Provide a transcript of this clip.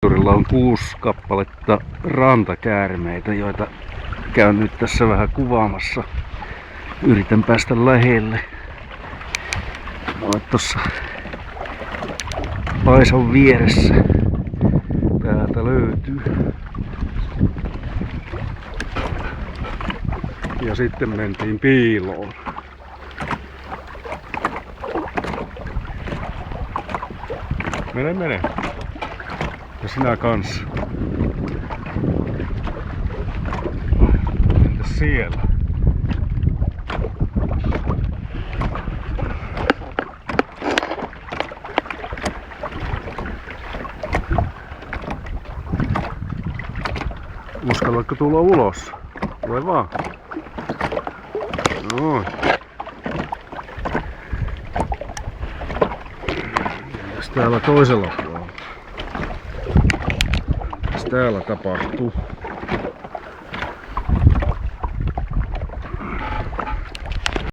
Turilla on 6 kappaletta rantakäärmeitä, joita käyn nyt tässä vähän kuvaamassa. Yritän päästä lähelle. Olet tossa Paisan vieressä. Täältä löytyy. Ja sitten mentiin piiloon. Mene. Ja sinä kanssa. Entäs siellä? Uskallatko tulla ulos? Tule vaan. Noin. Mitäs täällä toisella puolella? Mitäs täällä tapahtuu?